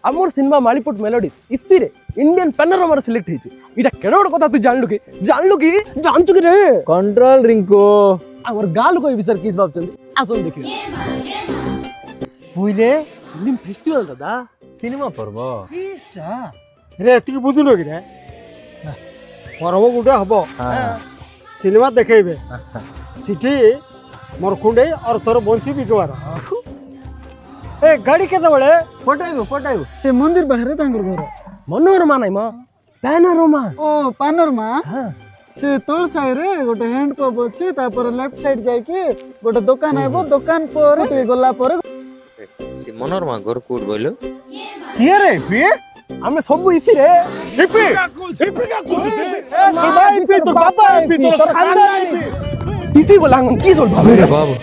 আমার cinema মালিপুট মেলোডিস ইফিরে Indian প্যানোরামার select হয়েছে। এটা কেন একটা কথা তুই জানলু কি জানছু কি রে? কন্ট্রোল রিঙ্কু আমার গাল কইবি স্যার কিস ভাবছেন? আসুন দেখি বুঝলে ফিল্ম ফেস্টিভ্যাল দাদা। সিনেমা পড়ব কিসটা রে তুই বুঝুন কি রে পরব গুটে হব সিনেমা দেখাইবে সিটি মোর খুঁড়ে আর তোর বংশী বিকবার এ গাড়ি কেতବେଳେ ফটাইব ସେ ମନ୍ଦିର ବାହାରେ ତାଙ୍କର ଘର ମନୋରମା ନାଇଁ ମ ପ୍ୟାନୋରମା। ଓ ପାନରମା ସେ ତଳ ସାହିରେ ଗୋଟେ ହ୍ୟାଣ୍ଡ ପମ୍ପ ଅଛି ତାପରେ ଲେଫ୍ଟ ସାଇଡ୍ ଯାଇକି ଗୋଟେ ଦୋକାନ ଆଇବ ଦୋକାନ ପରେ ଟିକେ ଗଲା ପରେ ସେ ମନୋରମା ଘର କୋଉଠି ବୋଇଲ? କିଏ ରେ କିଏ ଆମେ ସବୁ ଇଫିରେ ଇପି ତୋର ବାପା ଇଫି ତୋର ଖାନଦାନ ଇଫି। ইফি বলে আঙ্গন কি চলবে? বাবু